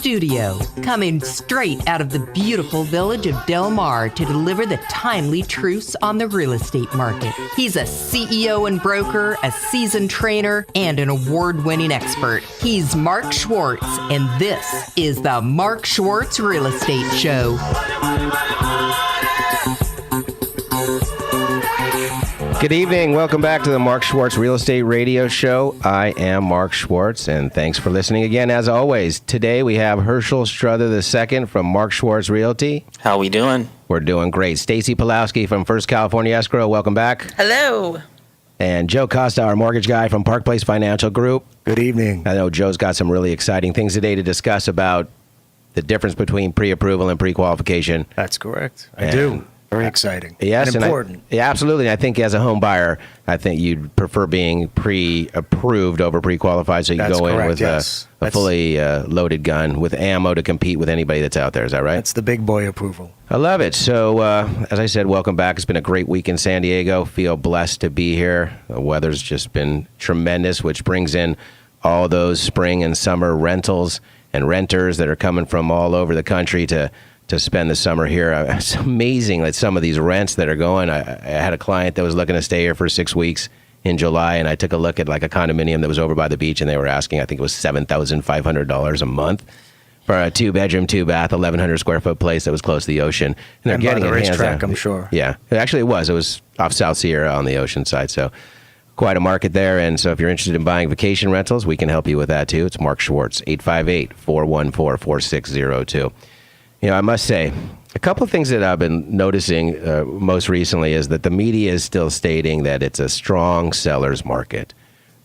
studio, coming straight out of the beautiful village of Del Mar to deliver the timely truths on the real estate market. He's a CEO and broker, a seasoned trainer, and an award-winning expert. He's Mark Schwartz, and this is the Mark Schwartz Real Estate Show. Good evening. Welcome back to the Mark Schwartz Real Estate Radio Show. I am Mark Schwartz, and thanks for listening again. As always, today we have Hershel Strother II from Mark Schwartz Realty. How we doing? We're doing great. Stacy Pulowski from First California Escrow. Welcome back. Hello. And Joe Costa, our mortgage guy from Park Place Financial Group. Good evening. I know Joe's got some really exciting things today to discuss about the difference between pre-approval and pre-qualification. That's correct. I do. Very exciting. Yes, and important. Yeah, absolutely. I think as a home buyer, I think you'd prefer being pre-approved over pre-qualified, so you can go in with a fully loaded gun with ammo to compete with anybody that's out there. Is that right? That's the big boy approval. I love it. So, as I said, welcome back. It's been a great week in San Diego. Feel blessed to be here. The weather's just been tremendous, which brings in all those spring and summer rentals and renters that are coming from all over the country to spend the summer here. It's amazing that some of these rents that are going. I had a client that was looking to stay here for 6 weeks in July, and I took a look at like a condominium that was over by the beach, and they were asking, I think it was $7,500 a month for a 2-bedroom, 2-bath, 1,100 square foot place that was close to the ocean. And they're getting by the it hands racetrack, down. I'm sure. Yeah, actually it was off South Sierra on the ocean side, so quite a market there. And so if you're interested in buying vacation rentals, we can help you with that too. It's Mark Schwartz, 858-414-4602. You know, I must say, a couple of things that I've been noticing most recently is that the media is still stating that it's a strong seller's market,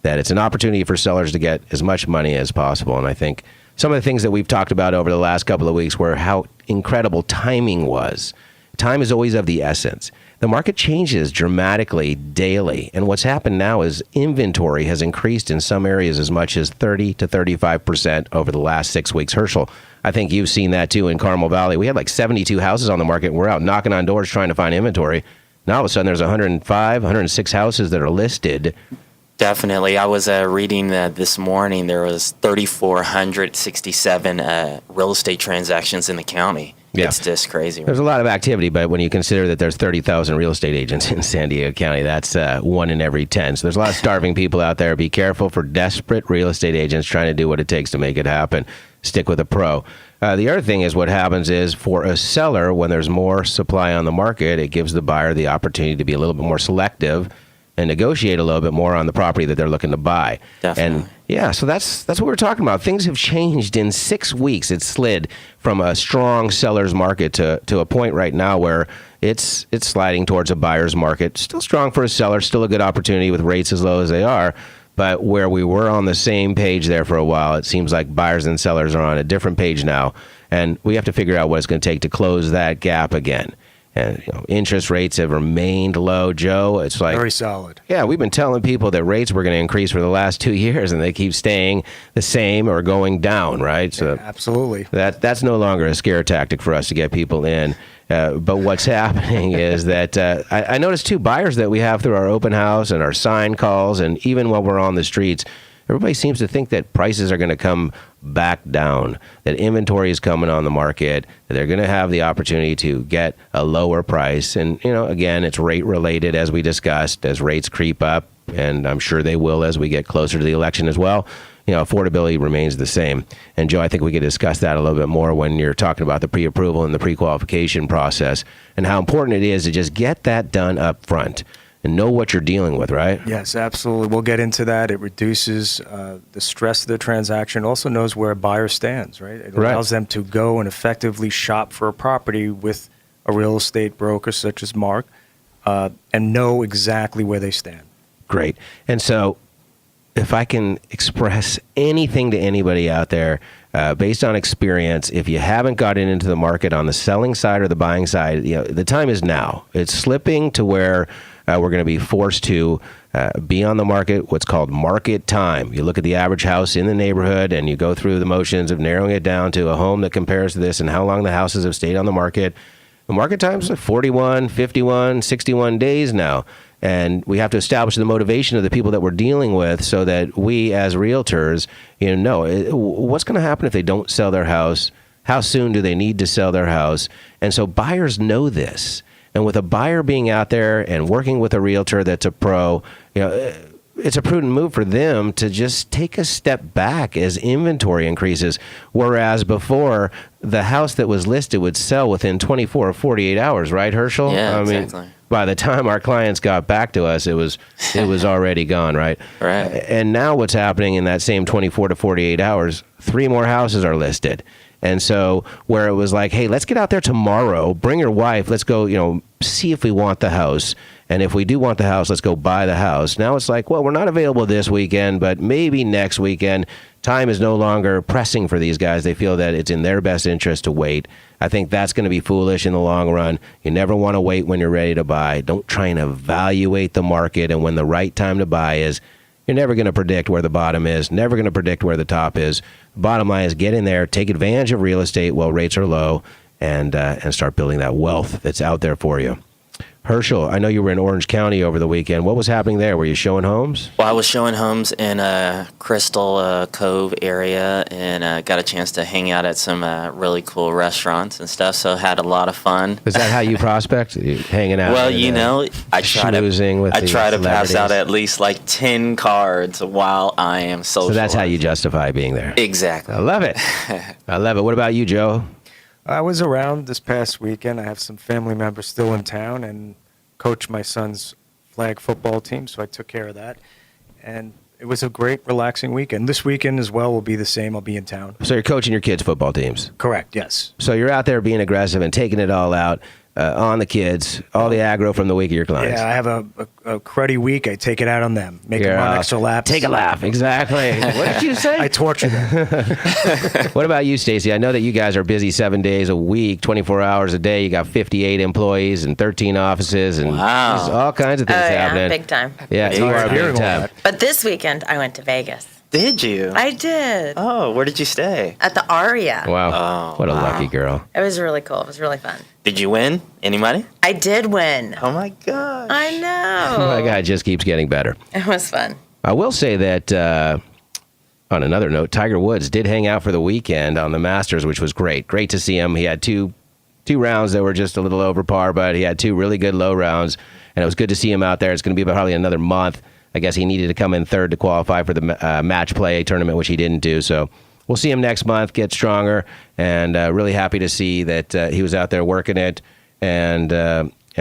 that it's an opportunity for sellers to get as much money as possible. And I think some of the things that we've talked about over the last couple of weeks were how incredible timing was. Time is always of the essence. The market changes dramatically daily. And what's happened now is inventory has increased in some areas as much as 30 to 35% over the last 6 weeks. Hershel, I think you've seen that too in Carmel Valley. We had like 72 houses on the market. We're out knocking on doors trying to find inventory. Now all of a sudden there's 105, 106 houses that are listed. Definitely. I was reading that this morning there was 3,467 real estate transactions in the county. Yeah. It's just crazy. There's a lot of activity, but when you consider that there's 30,000 real estate agents in San Diego County, that's 1 in every 10. So there's a lot of starving people out there. Be careful for desperate real estate agents trying to do what it takes to make it happen. Stick with a pro. The other thing is what happens is for a seller, when there's more supply on the market, it gives the buyer the opportunity to be a little bit more selective and negotiate a little bit more on the property that they're looking to buy. Definitely. And yeah, so that's what we're talking about. Things have changed in 6 weeks. It's slid from a strong seller's market to a point right now where it's sliding towards a buyer's market. Still strong for a seller, still a good opportunity with rates as low as they are. But where we were on the same page there for a while, it seems like buyers and sellers are on a different page now. And we have to figure out what it's going to take to close that gap again. And interest rates have remained low, Joe. It's like very solid. Yeah, we've been telling people that rates were going to increase for the last 2 years, and they keep staying the same or going down, right? So yeah, absolutely. That's no longer a scare tactic for us to get people in. But what's happening is that I noticed too, buyers that we have through our open house and our sign calls, and even when we're on the streets, everybody seems to think that prices are going to come back down, that inventory is coming on the market, that they're going to have the opportunity to get a lower price. And, again, it's rate related, as we discussed, as rates creep up, and I'm sure they will as we get closer to the election as well. Affordability remains the same. And Joe, I think we could discuss that a little bit more when you're talking about the pre-approval and the pre-qualification process and how important it is to just get that done up front and know what you're dealing with, right? Yes, absolutely. We'll get into that. It reduces the stress of the transaction. Also knows where a buyer stands, right? It allows them to go and effectively shop for a property with a real estate broker such as Mark and know exactly where they stand. Great. And so if I can express anything to anybody out there, based on experience, if you haven't gotten into the market on the selling side or the buying side, the time is now. It's slipping to where we're going to be forced to be on the market, what's called market time. You look at the average house in the neighborhood and you go through the motions of narrowing it down to a home that compares to this and how long the houses have stayed on the market. The market times are 41, 51, 61 days now. And we have to establish the motivation of the people that we're dealing with so that we as realtors, know what's going to happen if they don't sell their house. How soon do they need to sell their house? And so buyers know this. And with a buyer being out there and working with a realtor that's a pro, it's a prudent move for them to just take a step back as inventory increases. Whereas before, the house that was listed would sell within 24 or 48 hours, right, Hershel? Yeah, exactly. By the time our clients got back to us, it was already gone, right? Right. And now what's happening in that same 24 to 48 hours, 3 more houses are listed. And so where it was like, hey, let's get out there tomorrow, bring your wife, let's go, see if we want the house. And if we do want the house, let's go buy the house. Now it's like, well, we're not available this weekend, but maybe next weekend. Time is no longer pressing for these guys. They feel that it's in their best interest to wait. I think that's going to be foolish in the long run. You never want to wait when you're ready to buy. Don't try and evaluate the market and when the right time to buy is. You're never going to predict where the bottom is, never going to predict where the top is. Bottom line is get in there, take advantage of real estate while rates are low, and start building that wealth that's out there for you. Hershel, I know you were in Orange County over the weekend. What was happening there? Were you showing homes? Well, I was showing homes in Crystal Cove area and got a chance to hang out at some really cool restaurants and stuff, so had a lot of fun. Is that how you prospect? You hanging out? Well, I try to pass out at least like 10 cards while I am social. So that's how you justify being there. Exactly. I love it. I love it. What about you, Joe? I was around this past weekend. I have some family members still in town and coach my son's flag football team, so I took care of that. And it was a great, relaxing weekend. This weekend as well will be the same. I'll be in town. So you're coaching your kids' football teams? Correct, yes. So you're out there being aggressive and taking it all out on the kids, all the aggro from the week of your clients. Yeah, I have a cruddy week. I take it out on them. Make them run extra laps. Take a laugh. Exactly. What did you say? I torture them. What about you, Stacy? I know that you guys are busy 7 days a week, 24 hours a day. You got 58 employees and 13 offices and there's all kinds of things happening. Big time. Yeah, you are big time. But this weekend, I went to Vegas. Did you? I did. Oh, where did you stay? At the Aria. Wow. What a lucky girl. It was really cool. It was really fun. Did you win? Any money? I did win. Oh, my gosh. I know. My guy just keeps getting better. It was fun. I will say that, on another note, Tiger Woods did hang out for the weekend on the Masters, which was great. Great to see him. He had two rounds that were just a little over par, but he had 2 really good low rounds, and it was good to see him out there. It's going to be about probably another month. I guess he needed to come in third to qualify for the match play tournament, which he didn't do. So we'll see him next month, get stronger, and really happy to see that he was out there working it. And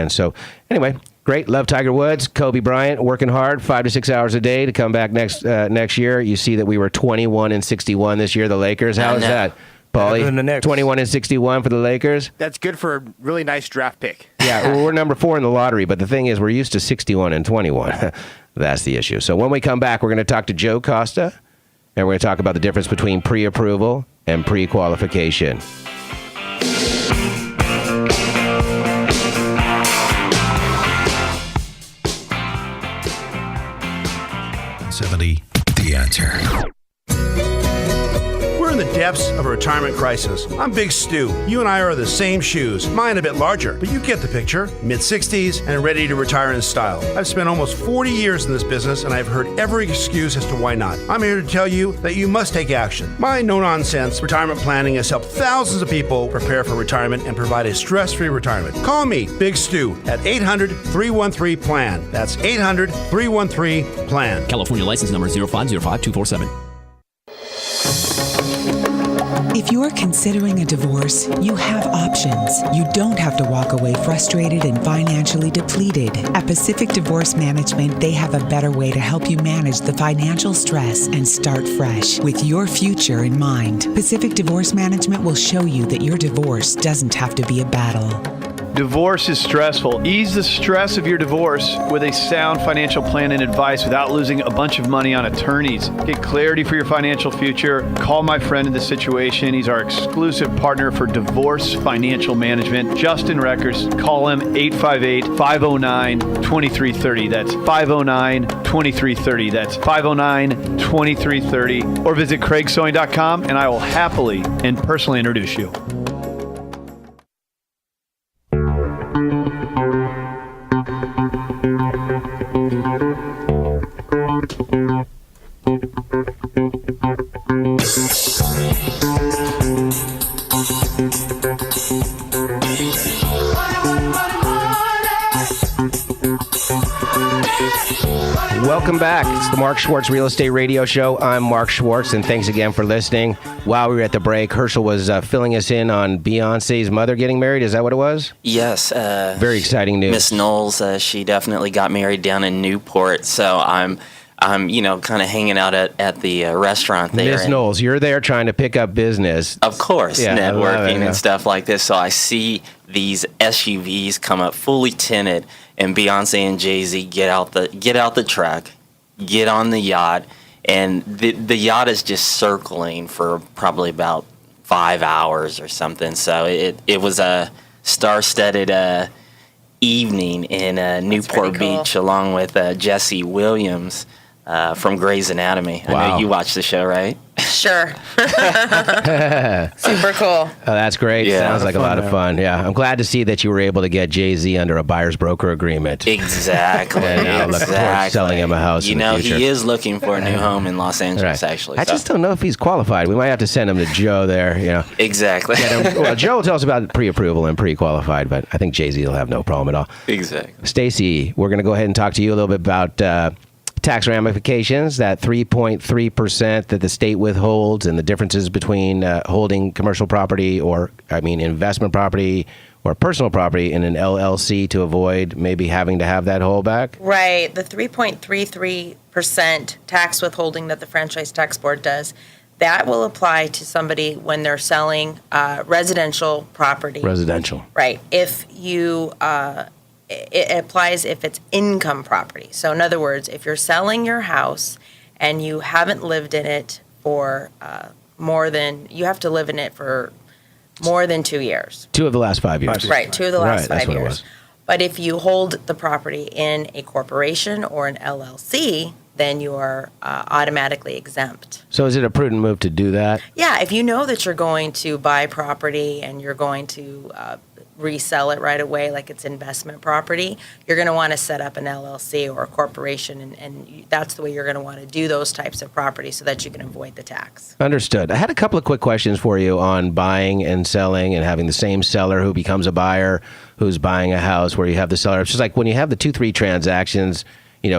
so anyway, great. Love Tiger Woods. Kobe Bryant working hard 5 to 6 hours a day to come back next year. You see that we were 21-61 this year, the Lakers. How is that? Paulie, 21-61 for the Lakers. That's good for a really nice draft pick. Yeah, we're number 4 in the lottery, but the thing is we're used to 61-21. That's the issue. So when we come back, we're going to talk to Joe Costa, and we're going to talk about the difference between pre-approval and pre-qualification. The Answer. We're in the depths of a retirement crisis. I'm Big Stu. You and I are the same shoes. Mine a bit larger, but you get the picture. Mid-60s and ready to retire in style. I've spent almost 40 years in this business, and I've heard every excuse as to why not. I'm here to tell you that you must take action. My no-nonsense retirement planning has helped thousands of people prepare for retirement and provide a stress-free retirement. Call me, Big Stu, at 800-313-PLAN. That's 800-313-PLAN. California license number 0505247. If you're considering a divorce, you have options. You don't have to walk away frustrated and financially depleted. At Pacific Divorce Management, they have a better way to help you manage the financial stress and start fresh with your future in mind. Pacific Divorce Management will show you that your divorce doesn't have to be a battle. Divorce is stressful. Ease the stress of your divorce with a sound financial plan and advice without losing a bunch of money on attorneys. Get clarity for your financial future. Call my friend in this situation. He's our exclusive partner for divorce financial management, Justin Reckers. Call him 858-509-2330. That's 509-2330. That's 509-2330. Or visit craigsewing.com and I will happily and personally introduce you. Welcome back. It's the Mark Schwartz Real Estate Radio Show. I'm Mark Schwartz, and thanks again for listening. While we were at the break, Hershel was filling us in on Beyonce's mother getting married. Is that what it was? Yes. Very exciting news. Miss Knowles, she definitely got married down in Newport, so I'm kind of hanging out at the restaurant there. Miss Knowles, you're there trying to pick up business. Of course, Yeah, I love networking it, yeah. and stuff like this. So I see these SUVs come up fully tinted, and Beyonce and Jay-Z get out the truck, get on the yacht, and the yacht is just circling for probably about 5 hours or something. So it was a star-studded evening in Newport pretty cool. Beach, along with Jesse Williams from Grey's Anatomy. I Wow. know you watched the show, right? Sure. Super cool. Oh, that's great. Yeah. Sounds like a lot of fun. Yeah. I'm glad to see that you were able to get Jay-Z under a buyer's broker agreement. Exactly. And now look towards selling him a house You in the know, future. he is looking for a new home in Los Angeles, actually. I so- just don't know if he's qualified. We might have to send him to Joe there, you know. Exactly. Well, Joe will tell us about pre-approval and pre-qualified, but I think Jay-Z will have no problem at all. Exactly. Stacy, we're going to go ahead and talk to you a little bit about tax ramifications, that 3.3% that the state withholds, and the differences between holding commercial property investment property or personal property in an LLC to avoid maybe having to have that hold back. Right. The 3.33% tax withholding that the Franchise Tax Board does, that will apply to somebody when they're selling residential property. Residential. Right. If you, it applies if it's income property. So in other words, if you're selling your house and you haven't lived in it for you have to live in it for more than 2 years. 2 of the last 5 years. Right, 2 of the last Right, that's 5 what it years. was. But if you hold the property in a corporation or an LLC, then you are automatically exempt. So is it a prudent move to do that? Yeah, if you know that you're going to buy property and you're going to resell it right away like it's investment property, you're going to want to set up an LLC or a corporation, and that's the way you're going to want to do those types of property so that you can avoid the tax. Understood. I had a couple of quick questions for you on buying and selling and having the same seller who becomes a buyer who's buying a house where you have the seller. It's just like when you have the 2-3 transactions,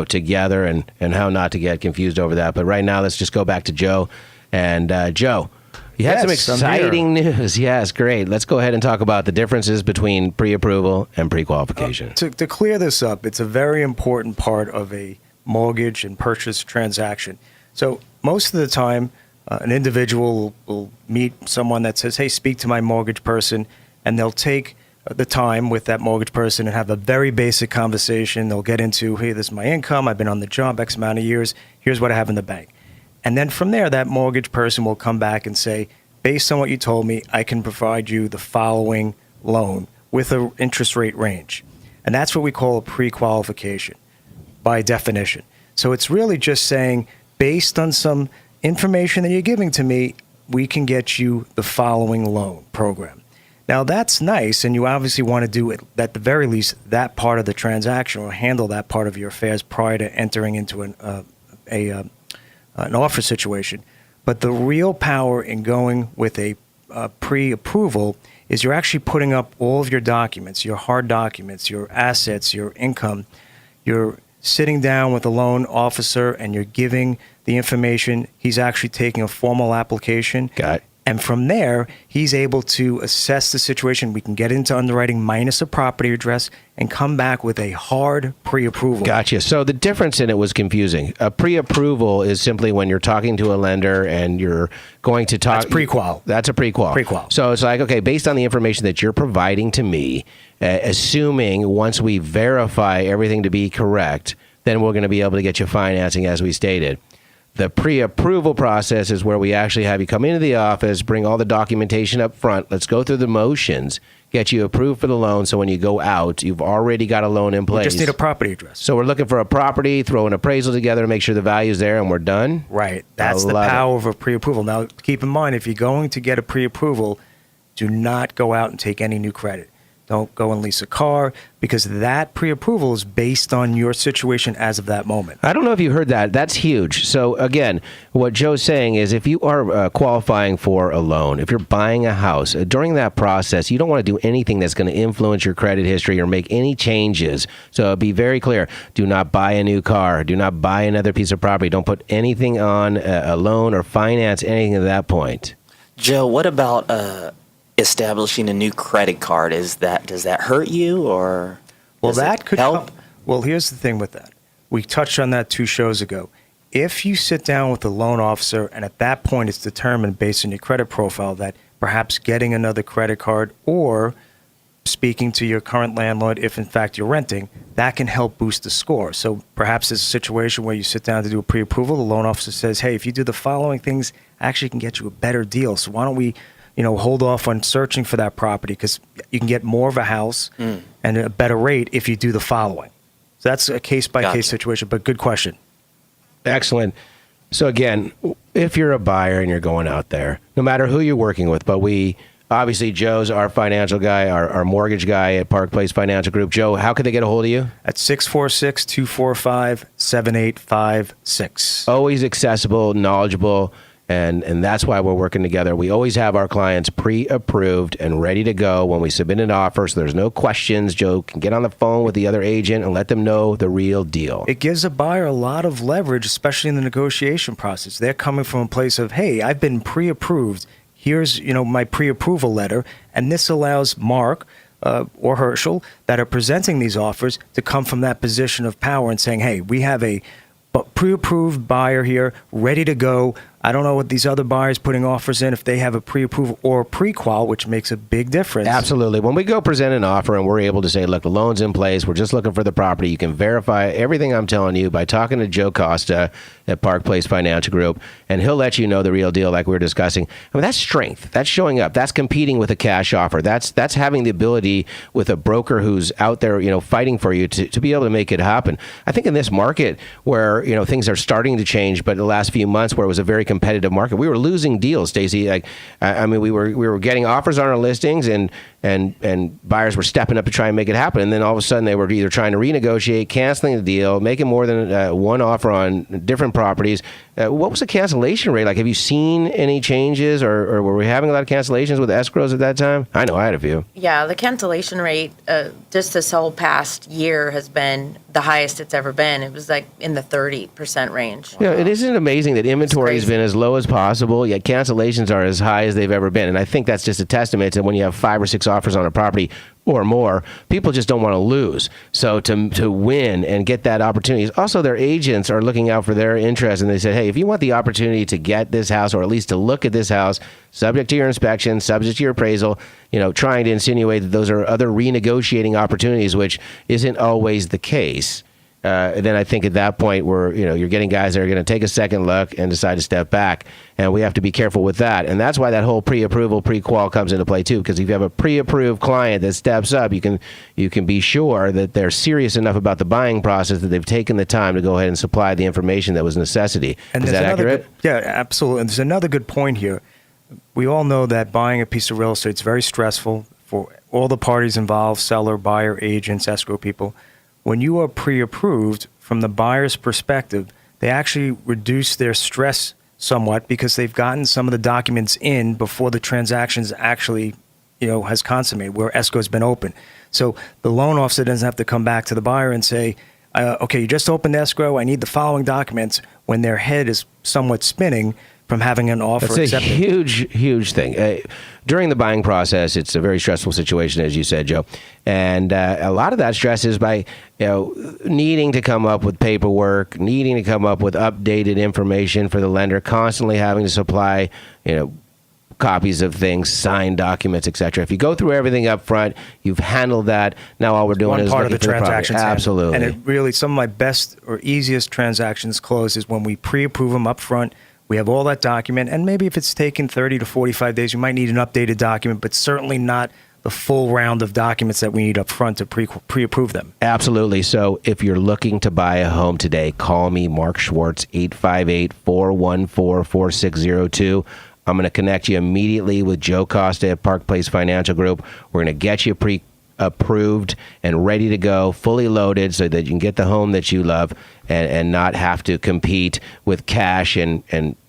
together and how not to get confused over that. But right now, let's just go back to Joe. And Joe, you had some exciting news. Yes, great. Let's go ahead and talk about the differences between pre-approval and pre-qualification. To clear this up, it's a very important part of a mortgage and purchase transaction. So most of the time, an individual will meet someone that says, hey, speak to my mortgage person, and they'll take the time with that mortgage person and have a very basic conversation. They'll get into, hey, this is my income. I've been on the job X amount of years. Here's what I have in the bank. And then from there, that mortgage person will come back and say, based on what you told me, I can provide you the following loan with an interest rate range. And that's what we call a pre-qualification by definition. So it's really just saying, based on some information that you're giving to me, we can get you the following loan program. Now, that's nice, and you obviously want to do it, at the very least, that part of the transaction or handle that part of your affairs prior to entering into an offer situation. But the real power in going with a pre-approval is you're actually putting up all of your documents, your hard documents, your assets, your income. You're sitting down with a loan officer and you're giving the information. He's actually taking a formal application. Got it. And from there, he's able to assess the situation. We can get into underwriting minus a property address and come back with a hard pre-approval. Gotcha. So the difference in it was confusing. A pre-approval is simply when you're talking to a lender and you're going to talk. That's pre-qual. That's a pre-qual. Pre-qual. So it's like, okay, based on the information that you're providing to me, assuming once we verify everything to be correct, then we're going to be able to get you financing as we stated. The pre-approval process is where we actually have you come into the office, bring all the documentation up front. Let's go through the motions, get you approved for the loan. So when you go out, you've already got a loan in place. We just need a property address. So we're looking for a property, throw an appraisal together to make sure the value's there, and we're done. Right. That's the power of a pre-approval. Now, keep in mind, if you're going to get a pre-approval, do not go out and take any new credit. Don't go and lease a car, because that pre-approval is based on your situation as of that moment. I don't know if you heard that. That's huge. So again, what Joe's saying is if you are qualifying for a loan, if you're buying a house, during that process, you don't want to do anything that's going to influence your credit history or make any changes. So be very clear. Do not buy a new car. Do not buy another piece of property. Don't put anything on a loan or finance anything at that point. Joe, what about establishing a new credit card? Does that hurt you, or Well, that could help? Well, here's the thing with that. We touched on that 2 shows ago. If you sit down with the loan officer and at that point it's determined based on your credit profile that perhaps getting another credit card or speaking to your current landlord, if in fact you're renting, that can help boost the score. So perhaps there's a situation where you sit down to do a pre-approval. The loan officer says, hey, if you do the following things, I actually can get you a better deal. So why don't we hold off on searching for that property, because you can get more of a house and a better rate if you do the following. So that's a case-by-case situation, but good question. Excellent. So again, if you're a buyer and you're going out there, no matter who you're working with, but obviously Joe's our financial guy, our mortgage guy at Park Place Financial Group. Joe, how could they get a hold of you? At 646-245-7856. Always accessible, knowledgeable. And that's why we're working together. We always have our clients pre-approved and ready to go when we submit an offer, so there's no questions. Joe can get on the phone with the other agent and let them know the real deal. It gives a buyer a lot of leverage, especially in the negotiation process. They're coming from a place of, hey, I've been pre-approved. Here's my pre-approval letter, and this allows Mark or Hershel that are presenting these offers to come from that position of power and saying, hey, we have a pre-approved buyer here, ready to go. I don't know what these other buyers putting offers in, if they have a pre-approval or a pre-qual, which makes a big difference. Absolutely. When we go present an offer and we're able to say, look, the loan's in place, we're just looking for the property, you can verify everything I'm telling you by talking to Joe Costa at Park Place Financial Group, and he'll let you know the real deal like we were discussing. I mean, that's strength. That's showing up. That's competing with a cash offer. That's having the ability with a broker who's out there, fighting for you to be able to make it happen. I think in this market where, things are starting to change, but the last few months where it was a very competitive market, we were losing deals, Stacey. We were getting offers on our listings, and buyers were stepping up to try and make it happen. And then all of a sudden they were either trying to renegotiate, canceling the deal, making more than one offer on different properties. What was the cancellation rate like? Have you seen any changes, or were we having a lot of cancellations with escrows at that time? I know I had a few. Yeah, the cancellation rate just this whole past year has been the highest it's ever been. It was like in the 30% range. Yeah, it isn't amazing that inventory has been as low as possible, yet cancellations are as high as they've ever been. And I think that's just a testament to when you have 5 or 6 offers on a property or more, people just don't want to lose. So to win and get that opportunity. Also, their agents are looking out for their interest, and they said, hey, if you want the opportunity to get this house, or at least to look at this house, subject to your inspection, subject to your appraisal, trying to insinuate that those are other renegotiating opportunities, which isn't always the case. Then I think at that point you're getting guys that are going to take a second look and decide to step back, and we have to be careful with that. And that's why that whole pre-approval, pre-qual comes into play too, because if you have a pre-approved client that steps up, you can be sure that they're serious enough about the buying process that they've taken the time to go ahead and supply the information that was a necessity. And is that accurate? Yeah, absolutely. And there's another good point here. We all know that buying a piece of real estate is very stressful for all the parties involved: seller, buyer, agents, escrow people. When you are pre-approved, from the buyer's perspective, they actually reduce their stress somewhat because they've gotten some of the documents in before the transactions actually, has consummated, where escrow's been open. So the loan officer doesn't have to come back to the buyer and say, okay, you just opened escrow, I need the following documents, when their head is somewhat spinning from having an offer accepted. That's a huge thing. During the buying process, it's a very stressful situation, as you said, Joe. And a lot of that stress is by needing to come up with paperwork, needing to come up with updated information for the lender, constantly having to supply, copies of things, signed documents, etc. If you go through everything up front, you've handled that. Now all we're doing is one part of the transactions. Absolutely. And it really, some of my best or easiest transactions close is when we pre-approve them up front. We have all that document, and maybe if it's taken 30 to 45 days, you might need an updated document, but certainly not the full round of documents that we need up front to pre-approve them. Absolutely. So if you're looking to buy a home today, call me, Mark Schwartz, 858-414-4602. I'm going to connect you immediately with Joe Costa at Park Place Financial Group. We're going to get you approved and ready to go, fully loaded, so that you can get the home that you love and not have to compete with cash and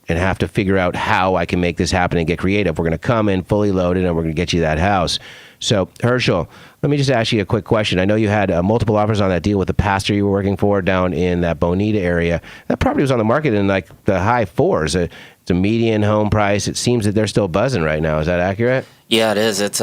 have to figure out how I can make this happen and get creative. We're going to come in fully loaded and we're going to get you that house. So, Hershel, let me just ask you a quick question. I know you had multiple offers on that deal with the pastor you were working for down in that Bonita area. That property was on the market in like the high fours. It's a median home price. It seems that they're still buzzing right now. Is that accurate? Yeah, it is. It's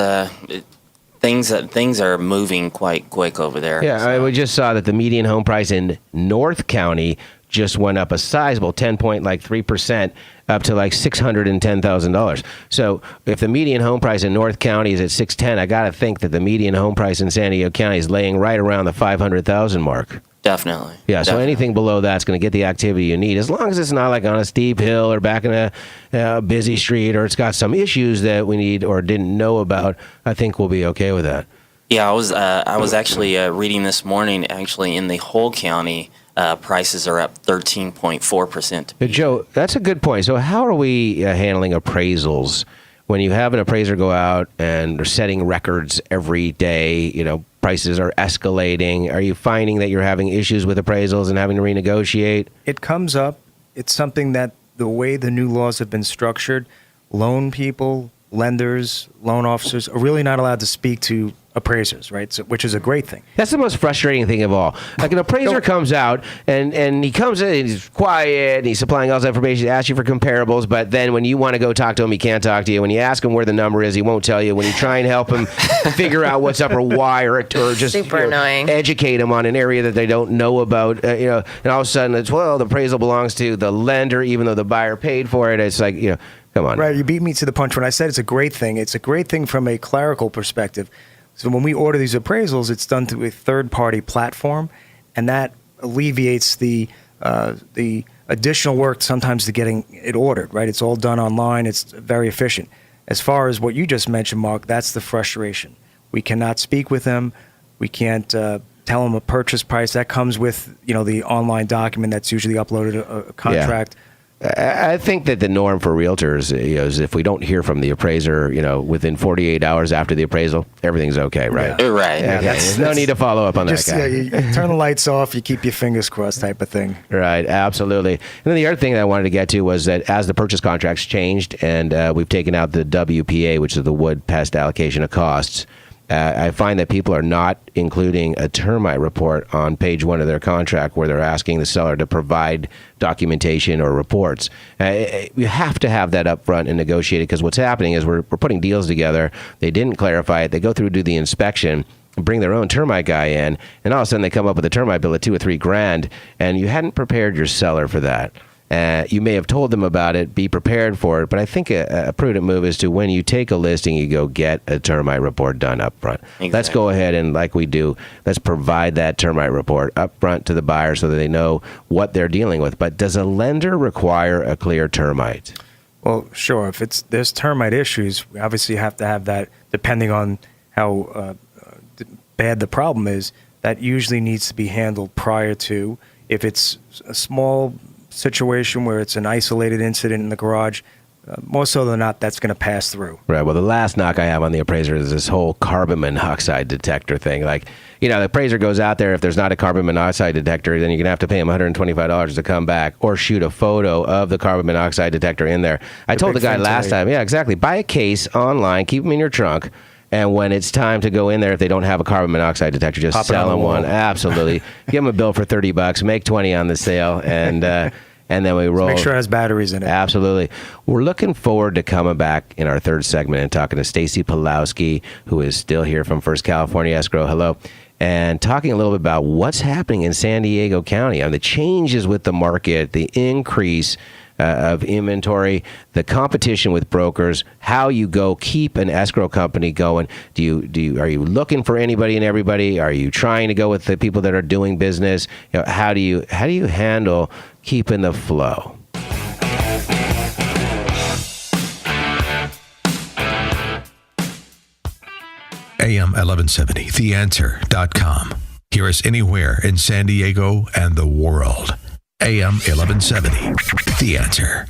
things are moving quite quick over there. Yeah, we just saw that the median home price in North County just went up a sizable 10.3% up to like $610,000. So if the median home price in North County is at $610,000, I got to think that the median home price in San Diego County is laying right around the $500,000 mark. Definitely. Yeah, so anything below that's going to get the activity you need, as long as it's not like on a steep hill or back in a busy street, or it's got some issues that we need or didn't know about. I think we'll be okay with that. Yeah, I was actually reading this morning. Actually, in the whole county, prices are up 13.4%. Joe, that's a good point. So how are we handling appraisals when you have an appraiser go out and they're setting records every day? Prices are escalating. Are you finding that you're having issues with appraisals and having to renegotiate? It comes up. It's something that the way the new laws have been structured, loan people, lenders, loan officers are really not allowed to speak to appraisers, right? So, which is a great thing. That's the most frustrating thing of all. Like an appraiser comes out and he comes in and he's quiet and he's supplying all this information, he asks you for comparables, but then when you want to go talk to him, he can't talk to you. When you ask him where the number is, he won't tell you. When you try and help him figure out what's up or why, or just annoying. Educate him on an area that they don't know about, and all of a sudden it's, well, the appraisal belongs to the lender even though the buyer paid for it. It's like, come on. Right, you beat me to the punch when I said it's a great thing. It's a great thing from a clerical perspective. So when we order these appraisals, it's done through a third-party platform, and that alleviates the additional work sometimes to getting it ordered, right? It's all done online. It's very efficient. As far as what you just mentioned, Mark, that's the frustration. We cannot speak with them. We can't tell them a purchase price. That comes with, the online document that's usually uploaded, a contract. Yeah. I think that the norm for realtors is if we don't hear from the appraiser, within 48 hours after the appraisal, everything's okay, right? Yeah. Right. Yeah, That's no need to follow up on that guy. You turn the lights off, you keep your fingers crossed type of thing. Right, absolutely. And then the other thing that I wanted to get to was that as the purchase contracts changed and we've taken out the WPA, which is the wood pest allocation of costs, I find that people are not including a termite report on page 1 of their contract where they're asking the seller to provide documentation or reports. You have to have that up front and negotiated, because what's happening is we're putting deals together. They didn't clarify it. They go through, do the inspection, bring their own termite guy in, and all of a sudden they come up with a termite bill of $2,000 or $3,000, and you hadn't prepared your seller for that. You may have told them about it, be prepared for it, but I think a prudent move is to, when you take a listing, you go get a termite report done up front. Exactly. Let's go ahead and, like we do, let's provide that termite report up front to the buyer so that they know what they're dealing with. But does a lender require a clear termite? Well, sure. If there's termite issues, we obviously have to have that, depending on how bad the problem is. That usually needs to be handled prior to. If it's a small situation where it's an isolated incident in the garage, more so than not, that's going to pass through. Right. Well, the last knock I have on the appraiser is this whole carbon monoxide detector thing. Like, the appraiser goes out there. If there's not a carbon monoxide detector, then you're going to have to pay him $125 to come back or shoot a photo of the carbon monoxide detector in there. I told the guy last time, yeah, exactly. Buy a case online, keep them in your trunk. And when it's time to go in there, if they don't have a carbon monoxide detector, just sell them one. Absolutely. Give them a bill for $30, make 20 on the sale, and then we roll. Make sure it has batteries in it. Absolutely. We're looking forward to coming back in our third segment and talking to Stacy Pulowski, who is still here from First California Escrow. Hello. And talking a little bit about what's happening in San Diego County, the changes with the market, the increase of inventory, the competition with brokers, how you go keep an escrow company going. Are you looking for anybody and everybody? Are you trying to go with the people that are doing business? How do you handle keeping the flow? AM 1170, theanswer.com. Hear us anywhere in San Diego and the world. AM 1170, The Answer.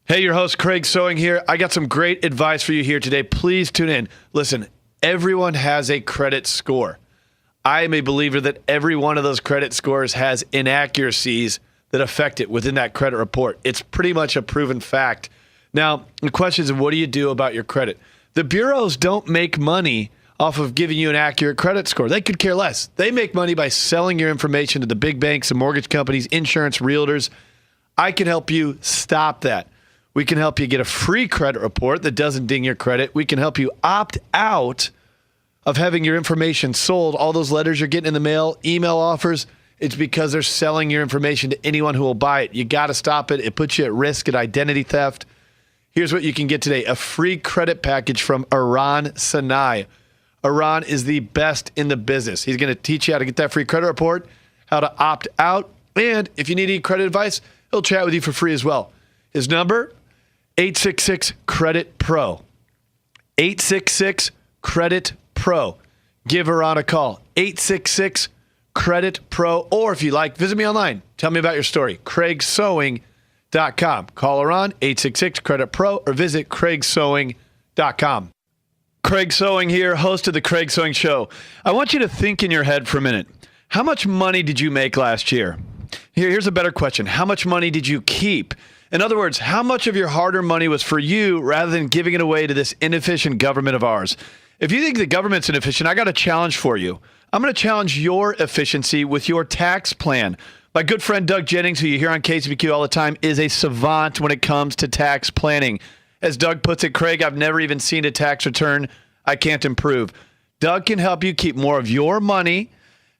Hey, your host Craig Sewing here. I got some great advice for you here today. Please tune in. Listen, Everyone has a credit score. I am a believer that every one of those credit scores has inaccuracies that affect it within that credit report. It's pretty much a proven fact. Now, the question is, what do you do about your credit? The bureaus don't make money off of giving you an accurate credit score. They could care less. They make money by selling your information to the big banks and mortgage companies, insurance, realtors. I can help you stop that. We can help you get a free credit report that doesn't ding your credit. We can help you opt out of having your information sold. All those letters you're getting in the mail, email offers, it's because they're selling your information to anyone who will buy it. You got to stop it. It puts you at risk at identity theft. Here's what you can get today. A free credit package from Aran Sinai. Aran is the best in the business. He's going to teach you how to get that free credit report, how to opt out, and if you need any credit advice, he'll chat with you for free as well. His number, 866-CREDIT-PRO. 866-CREDIT-PRO. Give Aran a call. 866-CREDIT-PRO. Or if you like, visit me online. Tell me about your story. CraigSewing.com. Call Aran, 866-CREDIT-PRO, or visit CraigSewing.com. Craig Sewing here, host of the Craig Sewing Show. I want you to think in your head for a minute. How much money did you make last year? Here's a better question. How much money did you keep? In other words, how much of your hard-earned money was for you rather than giving it away to this inefficient government of ours? If you think the government's inefficient, I got a challenge for you. I'm going to challenge your efficiency with your tax plan. My good friend Doug Jennings, who you hear on KCBQ all the time, is a savant when it comes to tax planning. As Doug puts it, Craig, I've never even seen a tax return I can't improve. Doug can help you keep more of your money,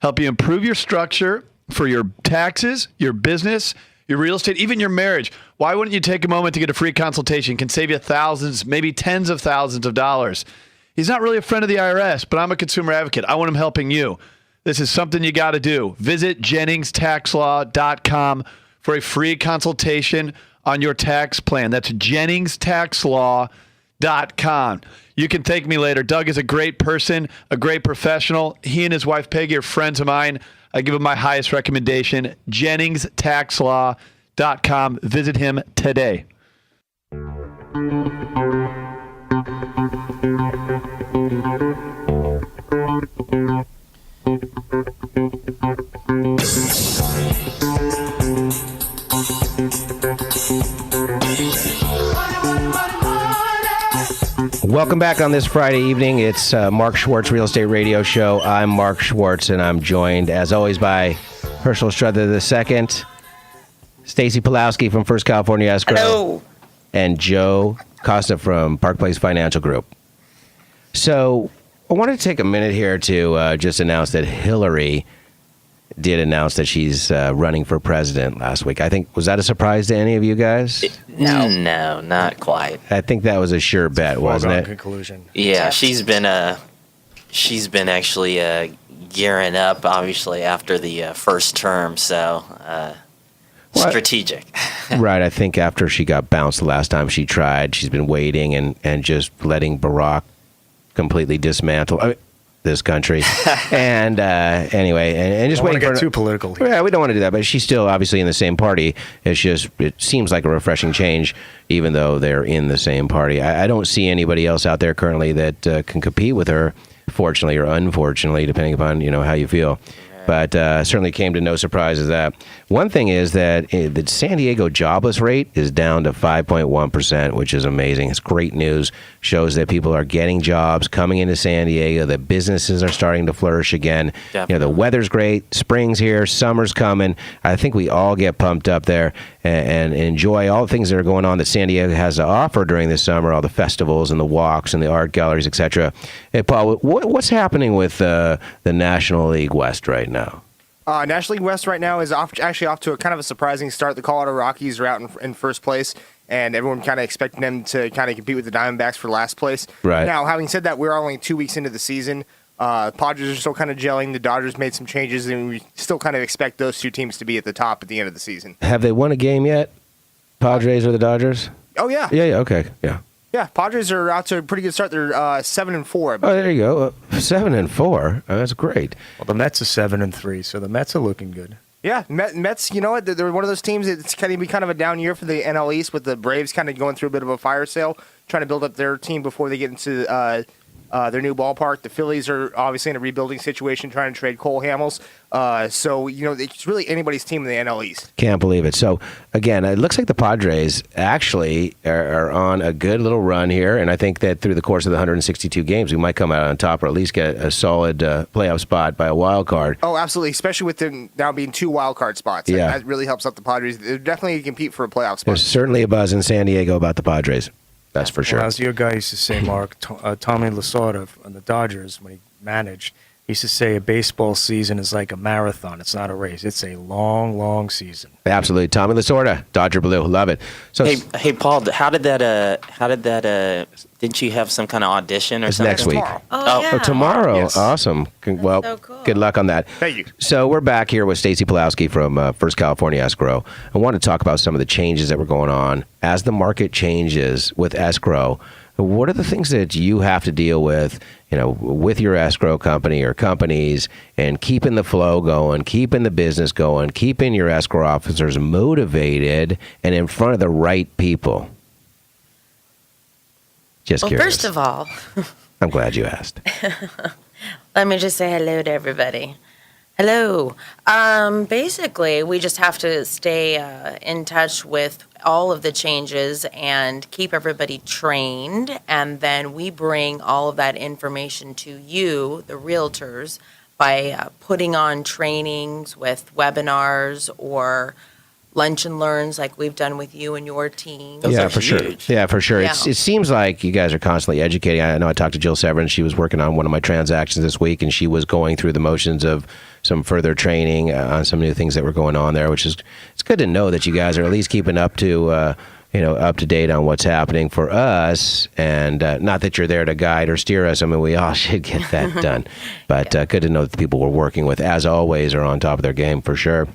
help you improve your structure for your taxes, your business, your real estate, even your marriage. Why wouldn't you take a moment to get a free consultation? It can save you thousands, maybe tens of thousands of dollars. He's not really a friend of the IRS, but I'm a consumer advocate. I want him helping you. This is something you got to do. Visit JenningsTaxLaw.com for a free consultation on your tax plan. That's JenningsTaxLaw.com. You can thank me later. Doug is a great person, a great professional. He and his wife Peggy are friends of mine. I give him my highest recommendation. JenningsTaxLaw.com. Visit him today. Welcome back on this Friday evening. It's Mark Schwartz Real Estate Radio Show. I'm Mark Schwartz, and I'm joined, as always, by Hershel Strother II, Stacy Pulowski from First California Escrow, Hello. and Joe Costa from Park Place Financial Group. So I wanted to take a minute here to just announce that Hillary did announce that she's running for president last week. I think, was that a surprise to any of you guys? No, not quite. I think that was a sure bet, wasn't it? Conclusion. Yeah, she's been actually gearing up, obviously, after the first term. So strategic. Right. I think after she got bounced the last time she tried, she's been waiting and just letting Barack completely dismantle this country. And anyway, and just waiting for too political here. Yeah, we don't want to do that, but she's still obviously in the same party. It's just, it seems like a refreshing change, even though they're in the same party. I don't see anybody else out there currently that can compete with her, fortunately or unfortunately, depending upon how you feel. But certainly came to no surprises that. One thing is that the San Diego jobless rate is down to 5.1%, which is amazing. It's great news. Shows that people are getting jobs, coming into San Diego. The businesses are starting to flourish again. The weather's great. Spring's here. Summer's coming. I think we all get pumped up there and enjoy all the things that are going on that San Diego has to offer during this summer, all the festivals and the walks and the art galleries, etc. Hey, Paul, what's happening with the National League West right now? National League West right now is actually off to a kind of a surprising start. The Colorado Rockies are out in first place, and everyone kind of expecting them to kind of compete with the Diamondbacks for last place. Right. Now, having said that, we're only 2 weeks into the season. Padres are still kind of gelling. The Dodgers made some changes, and we still kind of expect those two teams to be at the top at the end of the season. Have they won a game yet? Padres or the Dodgers? Oh, yeah. Yeah, okay, yeah. Yeah, Padres are out to a pretty good start. They're 7-4. Oh, there you go. 7-4. Oh, that's great. Well, the Mets are 7-3, so the Mets are looking good. Yeah, Mets. You know what? They're one of those teams. It's kind of a down year for the NL East, with the Braves kind of going through a bit of a fire sale, trying to build up their team before they get into their new ballpark. The Phillies are obviously in a rebuilding situation, trying to trade Cole Hamels. So, it's really anybody's team in the NL East. Can't believe it. So, again, it looks like the Padres actually are on a good little run here, and I think that through the course of the 162 games, we might come out on top or at least get a solid playoff spot by a wild card. Oh, absolutely, especially with them now being 2 wild card spots. Yeah. That really helps out the Padres. They're definitely compete for a playoff spot. There's certainly a buzz in San Diego about the Padres. That's for sure. Well, as your guy used to say, Mark, Tommy Lasorda on the Dodgers, when he managed, he used to say a baseball season is like a marathon. It's not a race. It's a long, long season. Absolutely. Tommy Lasorda, Dodger Blue. Love it. So, Hey, Paul, how did that, didn't you have some kind of audition or it's something? next week. Oh, yeah. Oh, tomorrow. Yes. Awesome. Well, so cool. good luck on that. Thank you. So we're back here with Stacy Pulowski from First California Escrow. I want to talk about some of the changes that were going on as the market changes with escrow. What are the things that you have to deal with, with your escrow company or companies, and keeping the flow going, keeping the business going, keeping your escrow officers motivated and in front of the right people? Just curious. First of all, I'm glad you asked. let me just say hello to everybody. Hello. Basically, we just have to stay in touch with all of the changes and keep everybody trained. And then we bring all of that information to you, the realtors, by putting on trainings with webinars or lunch and learns like we've done with you and your team. Those Yeah, are for huge. sure. Yeah, for sure. Yeah. It seems like you guys are constantly educating. I know I talked to Jill Severin. She was working on one of my transactions this week, and she was going through the motions of some further training on some new things that were going on there, which is, it's good to know that you guys are at least keeping up to, up to date on what's happening for us. And not that you're there to guide or steer us. I mean, we all should get that done. But good to know that the people we're working with, as always, are on top of their game for sure.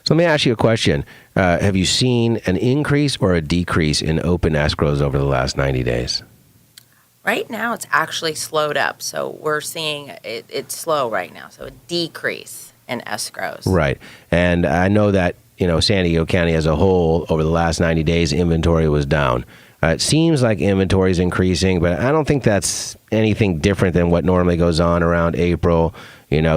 So let me ask you a question. Have you seen an increase or a decrease in open escrows over the last 90 days? Right now, it's actually slowed up. So we're seeing it's slow right now. So a decrease in escrows. Right. And I know that, San Diego County as a whole, over the last 90 days, inventory was down. It seems like inventory is increasing, but I don't think that's anything different than what normally goes on around April,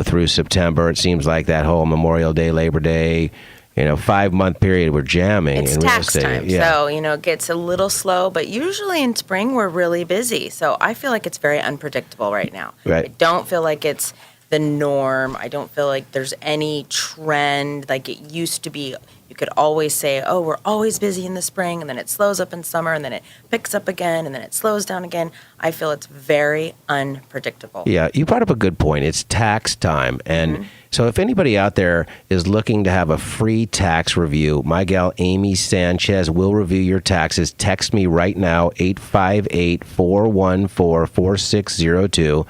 through September. It seems like that whole Memorial Day, Labor Day, 5-month period, we're jamming It's in real tax estate. time, Yeah. so it gets a little slow. But usually in spring we're really busy, so I feel like it's very unpredictable right now. Right. I don't feel like it's the norm. I don't feel like there's any trend like it used to be. You could always say, "Oh, we're always busy in the spring," and then it slows up in summer, and then it picks up again, and then it slows down again. I feel it's very unpredictable. Yeah, you brought up a good point. It's tax time. And so if anybody out there is looking to have a free tax review, my gal Amy Sanchez will review your taxes. Text me right now, 858-414-4602.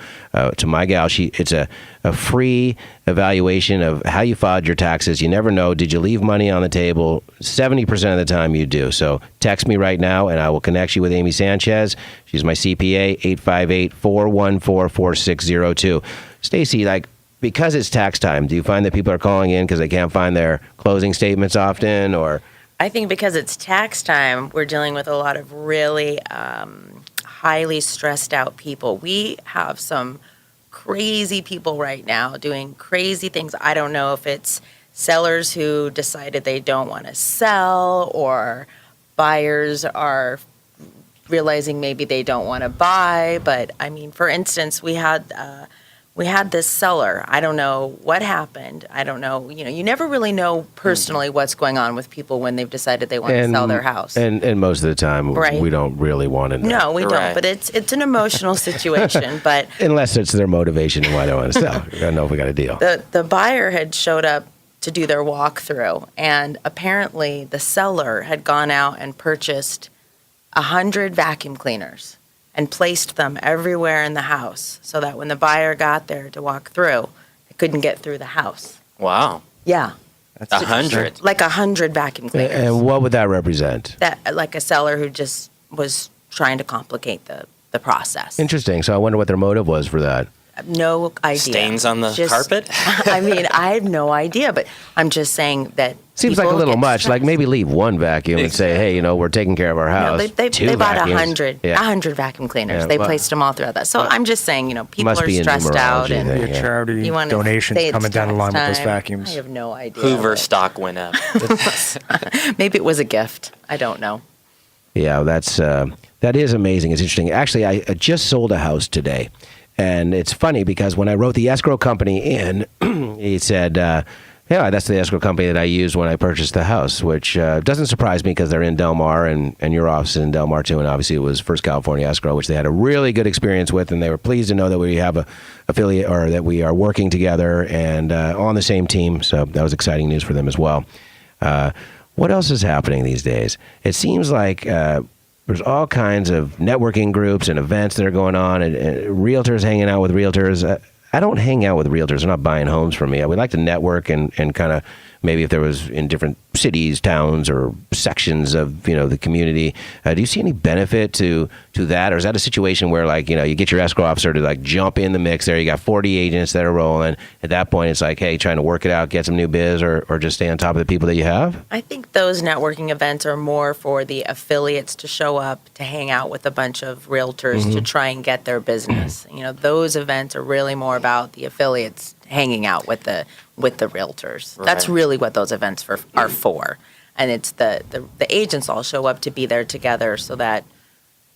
To my gal, it's a free evaluation of how you filed your taxes. You never know. Did you leave money on the table? 70% of the time you do. So text me right now, and I will connect you with Amy Sanchez. She's my CPA, 858-414-4602. Stacy, because it's tax time, do you find that people are calling in because they can't find their closing statements often, or? I think because it's tax time, we're dealing with a lot of really highly stressed out people. We have some crazy people right now doing crazy things. I don't know if it's sellers who decided they don't want to sell, or buyers are realizing maybe they don't want to buy. But I mean, for instance, we had this seller. I don't know what happened. I don't know. You never really know personally what's going on with people when they've decided they want to sell their house. And most of the time, Right. we don't really want to know. No, we don't. But it's an emotional situation. But Unless it's their motivation and why they want to sell. We got to know if we got a deal. the buyer had showed up to do their walkthrough, and apparently the seller had gone out and purchased 100 vacuum cleaners and placed them everywhere in the house so that when the buyer got there to walk through, they couldn't get through the house. Wow. Yeah. 100. Like 100 vacuum cleaners. And what would that represent? That like a seller who just was trying to complicate the process. Interesting. So I wonder what their motive was for that. No idea. Stains on the carpet? I mean, I have no idea, but I'm just saying that Seems like a people little get much. stressed. Like maybe leave one vacuum and say, hey, we're taking care of our house. No, they Two bought vacuums. 100 vacuum cleaners. Yeah, they well- placed them all throughout that. So I'm just saying, people Must are be a stressed out, numerology and thing. Your Yeah. charity you want donations coming down the line with those vacuums. I have no idea. Hoover stock went up. Maybe it was a gift. I don't know. Yeah, that is amazing. It's interesting. Actually, I just sold a house today, and it's funny because when I wrote the escrow company in, he said, "Yeah, that's the escrow company that I used when I purchased the house," which doesn't surprise me because they're in Del Mar, and your office is in Del Mar too. And obviously, it was First California Escrow, which they had a really good experience with, and they were pleased to know that we have a affiliate or that we are working together and on the same team. So that was exciting news for them as well. What else is happening these days? It seems like there's all kinds of networking groups and events that are going on, and realtors hanging out with realtors. I don't hang out with realtors. They're not buying homes from me. I would like to network and kind of maybe if there was in different cities, towns, or sections of the community. Do you see any benefit to that, or is that a situation where you get your escrow officer to jump in the mix there? You got 40 agents that are rolling. At that point, it's like, hey, trying to work it out, get some new biz, or just stay on top of the people that you have? I think those networking events are more for the affiliates to show up, to hang out with a bunch of realtors to try and get their business. Those events are really more about the affiliates hanging out with the realtors. Right. That's really what those events are for. And it's the agents all show up to be there together so that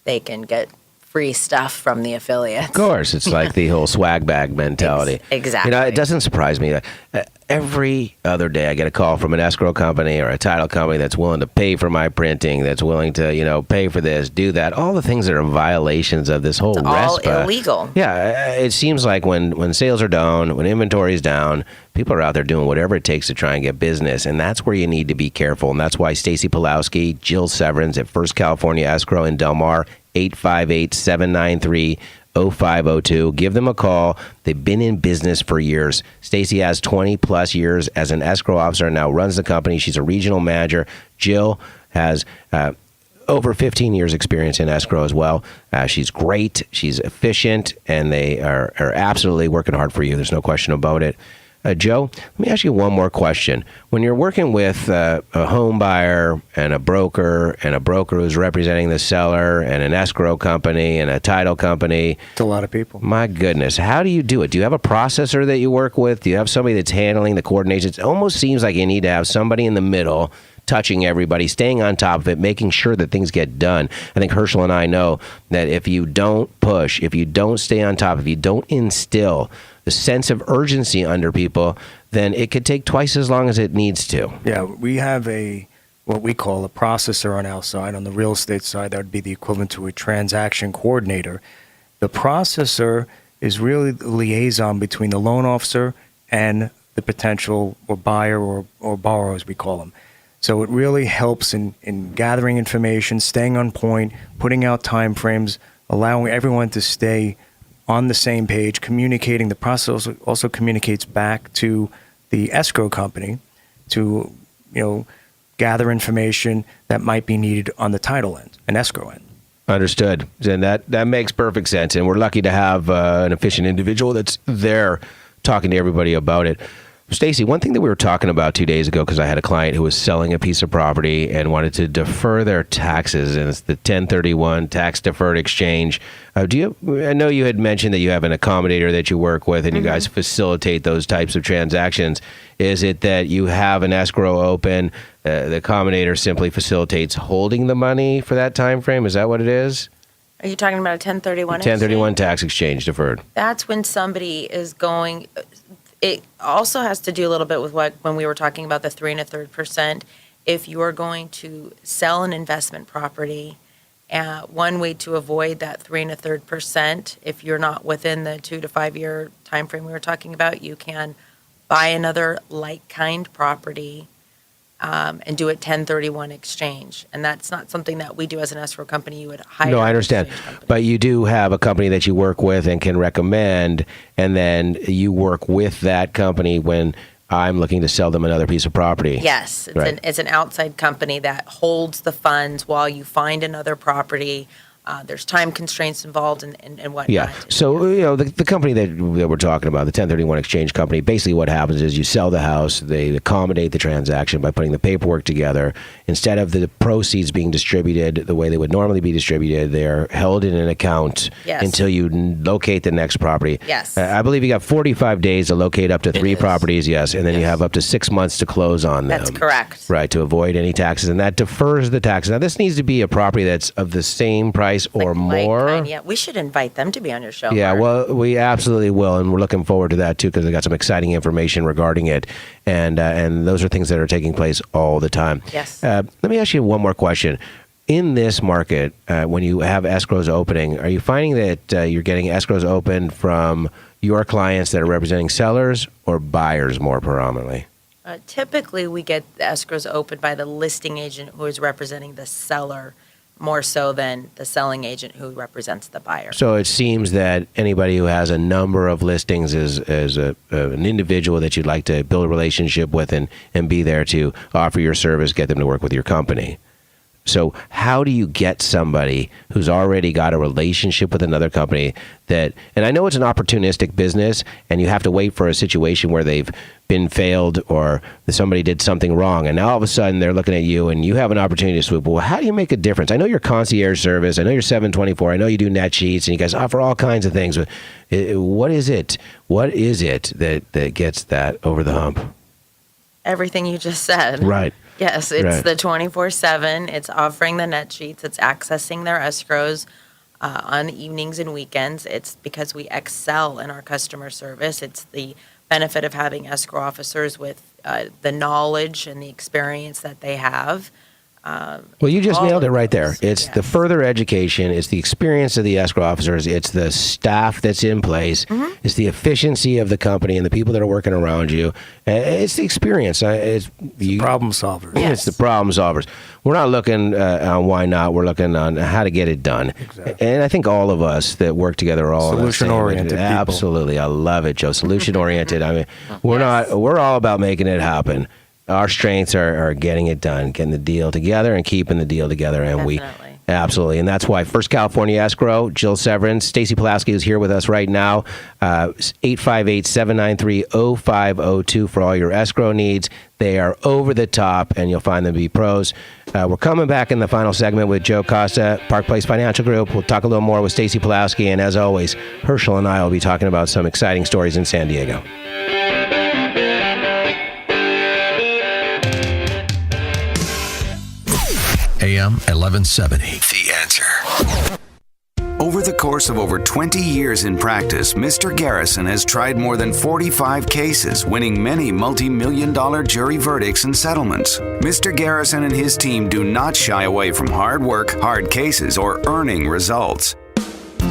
they can get free stuff from the affiliates. Of course, it's like the whole swag bag mentality. Exactly. It doesn't surprise me that every other day I get a call from an escrow company or a title company that's willing to pay for my printing, that's willing to pay for this, do that. All the things that are violations of this whole It's all RESPA. illegal. Yeah, it seems like when sales are down, when inventory is down, people are out there doing whatever it takes to try and get business, and that's where you need to be careful. And that's why Stacy Pulowski, Jill Severance at First California Escrow in Del Mar, 858-793-0502. Give them a call. They've been in business for years. Stacy has 20 plus years as an escrow officer and now runs the company. She's a regional manager. Jill has over 15 years experience in escrow as well. She's great. She's efficient, and they are absolutely working hard for you. There's no question about it. Joe, let me ask you one more question. When you're working with a home buyer and a broker who's representing the seller and an escrow company and a title company. It's a lot of people. My goodness. How do you do it? Do you have a processor that you work with? Do you have somebody that's handling the coordination? It almost seems like you need to have somebody in the middle touching everybody, staying on top of it, making sure that things get done. I think Hershel and I know that if you don't push, if you don't stay on top, if you don't instill the sense of urgency under people, then it could take twice as long as it needs to. Yeah, we have what we call a processor on our side. On the real estate side, that would be the equivalent to a transaction coordinator. The processor is really the liaison between the loan officer and the potential or buyer or borrower, as we call them. So it really helps in gathering information, staying on point, putting out time frames, allowing everyone to stay on the same page, communicating. The process also communicates back to the escrow company to, gather information that might be needed on the title end, an escrow end. Understood. And that makes perfect sense. And we're lucky to have an efficient individual that's there talking to everybody about it. Stacy, one thing that we were talking about 2 days ago, because I had a client who was selling a piece of property and wanted to defer their taxes, and it's the 1031 tax deferred exchange. I know you had mentioned that you have an accommodator that you work with, and you guys facilitate those types of transactions. Is it that you have an escrow open, the accommodator simply facilitates holding the money for that time frame? Is that what it is? Are you talking about a 1031? 1031 tax exchange deferred. That's when somebody is going. It also has to do a little bit with when we were talking about the 3 1/3%. If you are going to sell an investment property, one way to avoid that 3 1/3%, if you're not within the 2 to 5 year time frame we were talking about, you can buy another like kind property and do a 1031 exchange. And that's not something that we do as an escrow company. You would hire. No, I understand. But you do have a company that you work with and can recommend, and then you work with that company when I'm looking to sell them another piece of property. Yes. It's an outside company that holds the funds while you find another property. There's time constraints involved and whatnot. Yeah. So, the company that we're talking about, the 1031 exchange company, basically what happens is you sell the house, they accommodate the transaction by putting the paperwork together. Instead of the proceeds being distributed the way they would normally be distributed, they're held in an account until you locate the next property. Yes. I believe you got 45 days to locate up to 3 properties, and then you have up to 6 months to close on them. That's correct. Right, to avoid any taxes, and that defers the taxes. Now, this needs to be a property that's of the same price or more. Yeah, we should invite them to be on your show. Yeah, Mark. well, we absolutely will, and we're looking forward to that too because they got some exciting information regarding it, and those are things that are taking place all the time. Yes. Let me ask you one more question. In this market, when you have escrows opening, are you finding that you're getting escrows open from your clients that are representing sellers or buyers more predominantly? Typically, we get the escrows opened by the listing agent who is representing the seller more so than the selling agent who represents the buyer. So it seems that anybody who has a number of listings is an individual that you'd like to build a relationship with and be there to offer your service, get them to work with your company. So how do you get somebody who's already got a relationship with another company and I know it's an opportunistic business and you have to wait for a situation where they've been failed or somebody did something wrong and now all of a sudden they're looking at you and you have an opportunity to swoop. Well, how do you make a difference? I know you're concierge service. I know you're 724. I know you do net sheets and you guys offer all kinds of things. But what is it? What is it that gets that over the hump? Everything you just said. Right. Yes, it's the 24/7. It's offering the net sheets. It's accessing their escrows on evenings and weekends. It's because we excel in our customer service. It's the benefit of having escrow officers with the knowledge and the experience that they have. Well, you just nailed it right there. It's the further education. It's the experience of the escrow officers. It's the staff that's in place. Mm-hmm. It's the efficiency of the company and the people that are working around you. It's the experience. It's the problem solvers. Yes. It's the problem solvers. We're not looking on why not. We're looking on how to get it done. Exactly. And I think all of us that work together are all solution-oriented people. Absolutely. I love it, Joe. Solution-oriented. I mean, we're all about making it happen. Our strengths are getting it done, getting the deal together and keeping the deal together. And Definitely. Absolutely. And that's why First California Escrow, Jill Severance, Stacy Pulaski is here with us right now. 858-793-0502 for all your escrow needs. They are over the top, and you'll find them to be pros. We're coming back in the final segment with Joe Costa, Park Place Financial Group. We'll talk a little more with Stacy Pulaski. And as always, Hershel and I will be talking about some exciting stories in San Diego. AM 1170. The Answer. Over the course of over 20 years in practice, Mr. Garrison has tried more than 45 cases, winning many multi-million-dollar jury verdicts and settlements. Mr. Garrison and his team do not shy away from hard work, hard cases, or earning results.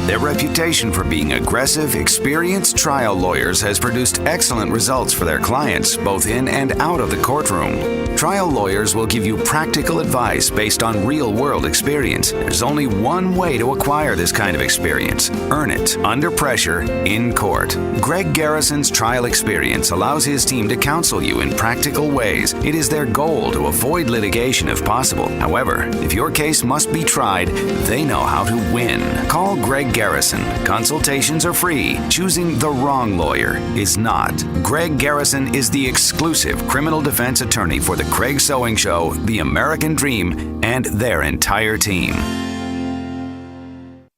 Their reputation for being aggressive, experienced trial lawyers has produced excellent results for their clients, both in and out of the courtroom. Trial lawyers will give you practical advice based on real-world experience. There's only one way to acquire this kind of experience. Earn it under pressure in court. Greg Garrison's trial experience allows his team to counsel you in practical ways. It is their goal to avoid litigation if possible. However, if your case must be tried, they know how to win. Call Greg Garrison. Consultations are free. Choosing the wrong lawyer is not. Greg Garrison is the exclusive criminal defense attorney for The Craig Sewing Show, The American Dream, and their entire team.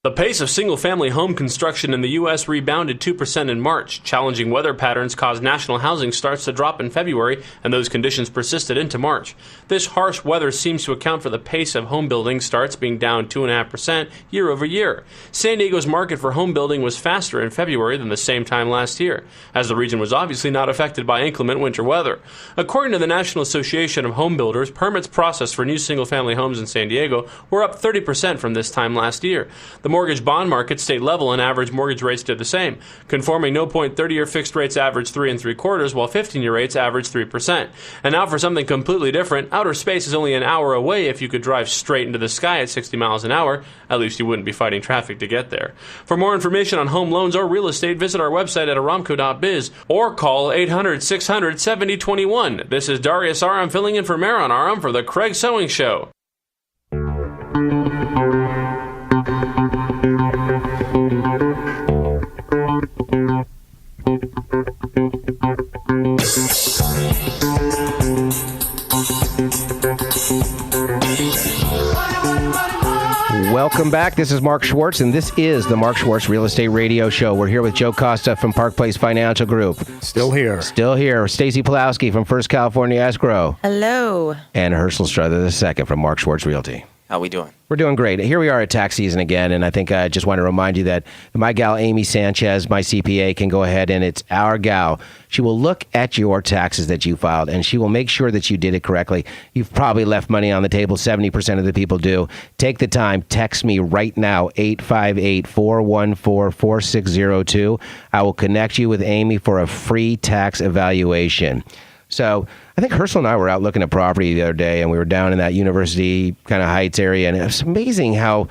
The pace of single-family home construction in the U.S. rebounded 2% in March. Challenging weather patterns caused national housing starts to drop in February, and those conditions persisted into March. This harsh weather seems to account for the pace of home building starts being down 2.5% year over year. San Diego's market for home building was faster in February than the same time last year, as the region was obviously not affected by inclement winter weather. According to the National Association of Home Builders, permits processed for new single-family homes in San Diego were up 30% from this time last year. The mortgage bond market stayed level and average mortgage rates did the same. Conforming no-point 30-year fixed rates averaged 3 3/4, while 15-year rates averaged 3%. And now for something completely different, outer space is only an hour away if you could drive straight into the sky at 60 miles an hour. At least you wouldn't be fighting traffic to get there. For more information on home loans or real estate, visit our website at aramco.biz or call 800-600-7021. This is Darius Aram filling in for Maron Aram for The Craig Sewing Show. Welcome back. This is Mark Schwartz, and this is the Mark Schwartz Real Estate Radio Show. We're here with Joe Costa from Park Place Financial Group. Still here. Still here. Stacy Pulowski from First California Escrow. Hello. And Hershel Strother II from Mark Schwartz Realty. How we doing? We're doing great. Here we are at tax season again, and I think I just want to remind you that my gal Amy Sanchez, my CPA, can go ahead, and it's our gal. She will look at your taxes that you filed, and she will make sure that you did it correctly. You've probably left money on the table. 70% of the people do. Take the time. Text me right now, 858-414-4602. I will connect you with Amy for a free tax evaluation. So I think Hershel and I were out looking at property the other day, and we were down in that University kind of Heights area, and it's amazing how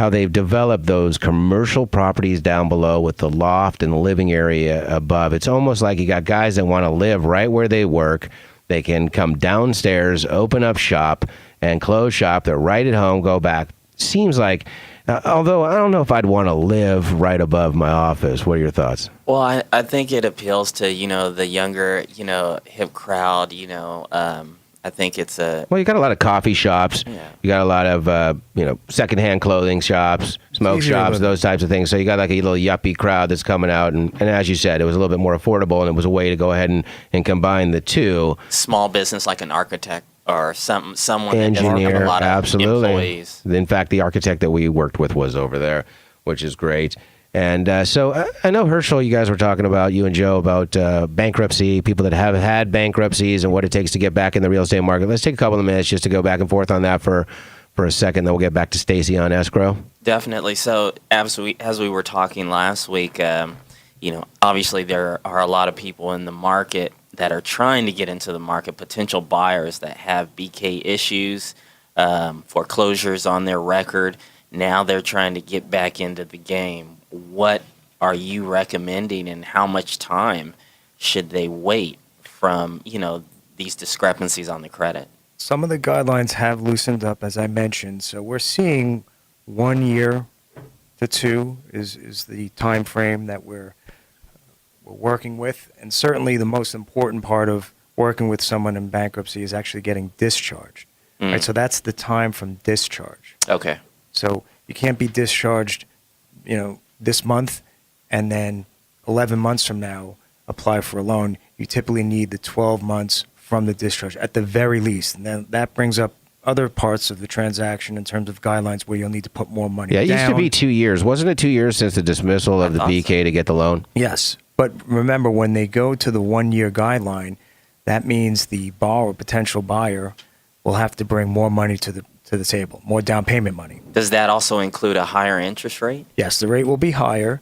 they've developed those commercial properties down below with the loft and the living area above. It's almost like you got guys that want to live right where they work. They can come downstairs, open up shop, and close shop. They're right at home, go back. Seems like, although I don't know if I'd want to live right above my office. What are your thoughts? Well, I think it appeals to, the younger, hip crowd, I think it's a... Well, you got a lot of coffee shops. Yeah. You got a lot of, secondhand clothing shops, smoke shops, those types of things. So you got like a little yuppie crowd that's coming out. And as you said, it was a little bit more affordable, and it was a way to go ahead and combine the two. Small business like an architect or someone engineer, that has a lot of absolutely. employees. In fact, the architect that we worked with was over there, which is great. And so I know, Hershel, you guys were talking about, you and Joe, about bankruptcy, people that have had bankruptcies and what it takes to get back in the real estate market. Let's take a couple of minutes just to go back and forth on that for a second, then we'll get back to Stacy on escrow. Definitely. So as we were talking last week, obviously there are a lot of people in the market that are trying to get into the market, potential buyers that have BK issues, foreclosures on their record. Now they're trying to get back into the game. What are you recommending, and how much time should they wait from, these discrepancies on the credit? Some of the guidelines have loosened up, as I mentioned. So we're seeing 1 year to 2 is the time frame that we're working with. And certainly the most important part of working with someone in bankruptcy is actually getting discharged. Right? So that's the time from discharge. Okay. So you can't be discharged, this month, and then 11 months from now apply for a loan. You typically need the 12 months from the discharge at the very least. And then that brings up other parts of the transaction in terms of guidelines where you'll need to put more money down. Yeah, it used to be 2 years. Wasn't it 2 years since the dismissal of the BK to get the loan? Yes. But remember, when they go to the 1 year guideline, that means the borrower, potential buyer, will have to bring more money to the table, more down payment money. Does that also include a higher interest rate? Yes, the rate will be higher,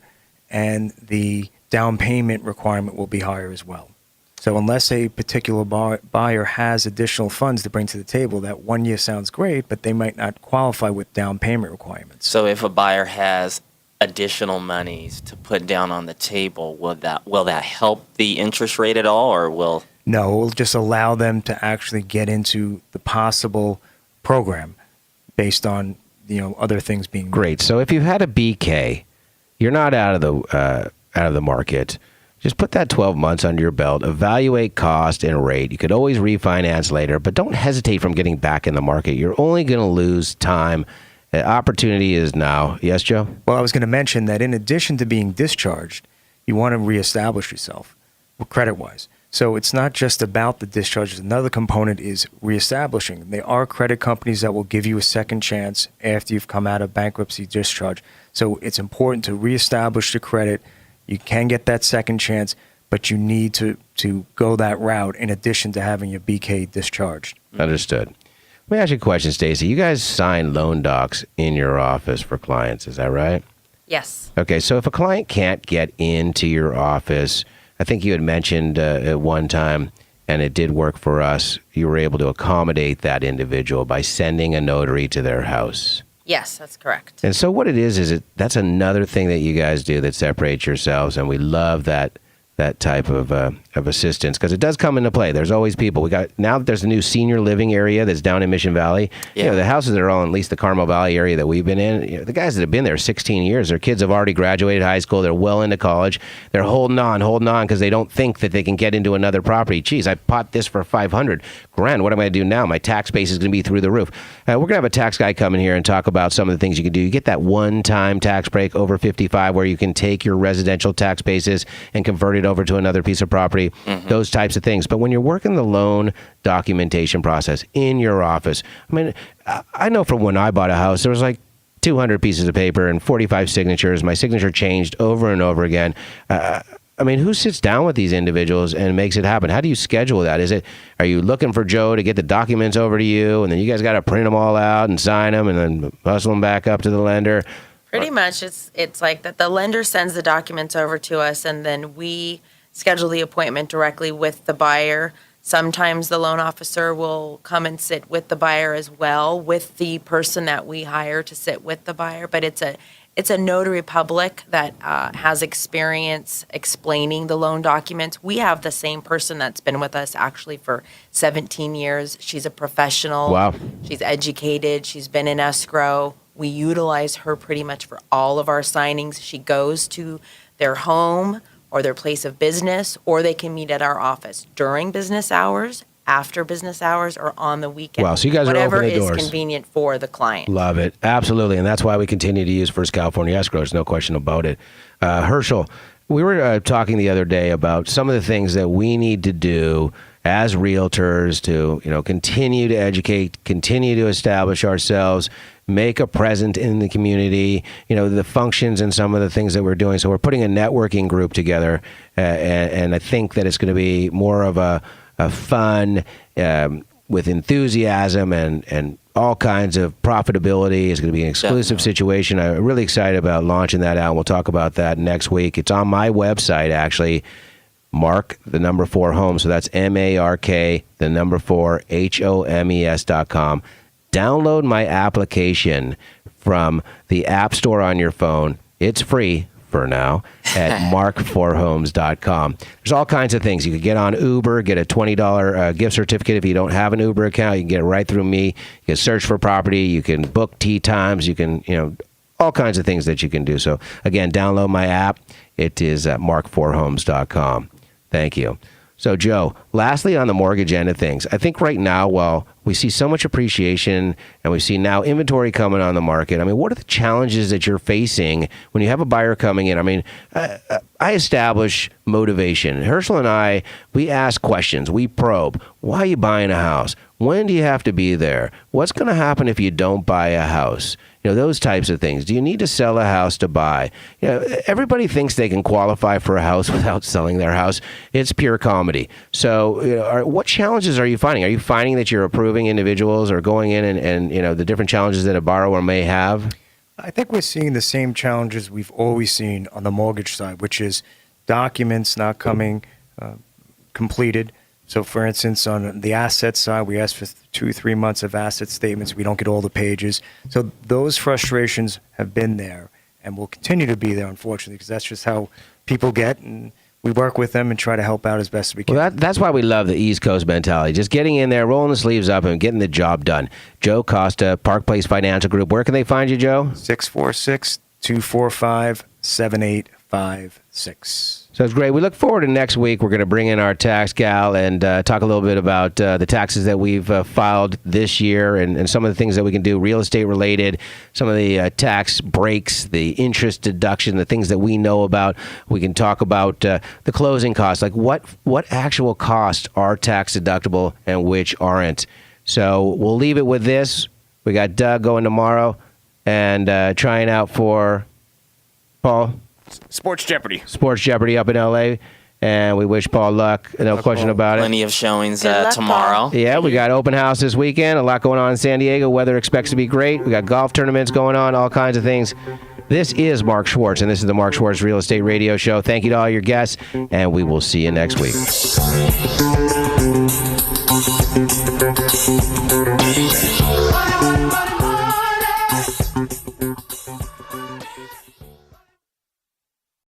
and the down payment requirement will be higher as well. So unless a particular buyer has additional funds to bring to the table, that 1 year sounds great, but they might not qualify with down payment requirements. So if a buyer has additional monies to put down on the table, will that help the interest rate at all, or will... No, it will just allow them to actually get into the possible program based on other things being great. So if you've had a BK, you're not out of the market. Just put that 12 months under your belt. Evaluate cost and rate. You could always refinance later, but don't hesitate from getting back in the market. You're only going to lose time. The opportunity is now. Yes, Joe? Well, I was going to mention that in addition to being discharged, you want to reestablish yourself credit-wise. So it's not just about the discharge. Another component is reestablishing. There are credit companies that will give you a second chance after you've come out of bankruptcy discharge. So it's important to reestablish the credit. You can get that second chance, but you need to go that route in addition to having your BK discharged. Understood. Let me ask you a question, Stacy. You guys sign loan docs in your office for clients, is that right? Yes. Okay, so if a client can't get into your office, I think you had mentioned at one time, and it did work for us, you were able to accommodate that individual by sending a notary to their house. Yes, that's correct. And so what it is that's another thing that you guys do that separates yourselves, and we love that that type of assistance, because it does come into play. There's always people. Now that there's a new senior living area that's down in Mission Valley. Yeah. You know, the houses that are all in at least the Carmel Valley area that we've been in, you know, the guys that have been there 16 years, their kids have already graduated high school. They're well into college. They're holding on because they don't think that they can get into another property. Geez, I bought this for $500,000. What am I going to do now? My tax base is going to be through the roof. We're going to have a tax guy come in here and talk about some of the things you can do. You get that one-time tax break over 55 where you can take your residential tax basis and convert it over to another piece of property, those types of things. But when you're working the loan documentation process in your office, I mean, I know from when I bought a house, there was like 200 pieces of paper and 45 signatures. My signature changed over and over again. I mean, who sits down with these individuals and makes it happen? How do you schedule that? Are you looking for Joe to get the documents over to you, and then you guys got to print them all out and sign them and then hustle them back up to the lender? Pretty much, it's like that. The lender sends the documents over to us, and then we schedule the appointment directly with the buyer. Sometimes the loan officer will come and sit with the buyer as well, with the person that we hire to sit with the buyer. But it's a notary public that has experience explaining the loan documents. We have the same person that's been with us actually for 17 years. She's a professional. Wow. She's educated. She's been in escrow. We utilize her pretty much for all of our signings. She goes to their home or their place of business, or they can meet at our office during business hours, after business hours, or on the weekend. Wow, so you guys are open the doors. Whatever is convenient for the client. Love it. Absolutely. And that's why we continue to use First California Escrow. There's no question about it. Hershel, we were talking the other day about some of the things that we need to do as realtors to, continue to educate, continue to establish ourselves, make a presence in the community, the functions and some of the things that we're doing. So we're putting a networking group together, and I think that it's going to be more of a fun, with enthusiasm and all kinds of profitability. It's going to be an exclusive situation. I'm really excited about launching that out. We'll talk about that next week. It's on my website, actually. Mark, the number 4 Homes. So that's MARK, the number 4 HOMES.com. Download my application from the App Store on your phone. It's free for now at mark4homes.com. There's all kinds of things. You could get on Uber, get a $20 gift certificate. If you don't have an Uber account, you can get it right through me. You can search for property. You can book tee times. You can, all kinds of things that you can do. So again, download my app. It is at mark4homes.com. Thank you. So, Joe, lastly on the mortgage end of things, I think right now, while we see so much appreciation and we see now inventory coming on the market, I mean, what are the challenges that you're facing when you have a buyer coming in? I mean, I establish motivation. Hershel and I, we ask questions. We probe. Why are you buying a house? When do you have to be there? What's going to happen if you don't buy a house? Those types of things. Do you need to sell a house to buy? Everybody thinks they can qualify for a house without selling their house. It's pure comedy. So, what challenges are you finding? Are you finding that you're approving individuals or going in and the different challenges that a borrower may have? I think we're seeing the same challenges we've always seen on the mortgage side, which is documents not coming completed. So, for instance, on the asset side, we ask for 2-3 months of asset statements. We don't get all the pages. So those frustrations have been there and will continue to be there, unfortunately, because that's just how people get. And we work with them and try to help out as best we can. Well, that's why we love the East Coast mentality. Just getting in there, rolling the sleeves up, and getting the job done. Joe Costa, Park Place Financial Group. Where can they find you, Joe? 646-245-7856. So it's great. We look forward to next week. We're going to bring in our tax gal and talk a little bit about the taxes that we've filed this year and some of the things that we can do real estate related, some of the tax breaks, the interest deduction, the things that we know about. We can talk about the closing costs, like what actual costs are tax deductible and which aren't. So we'll leave it with this. We got Doug going tomorrow and trying out for Paul. Sports Jeopardy up in L.A., and we wish Paul luck. No question about it. Plenty of showings tomorrow. Yeah, we got open house this weekend. A lot going on in San Diego. Weather expects to be great. We got golf tournaments going on, all kinds of things. This is Mark Schwartz, and this is the Mark Schwartz Real Estate Radio Show. Thank you to all your guests, and we will see you next week.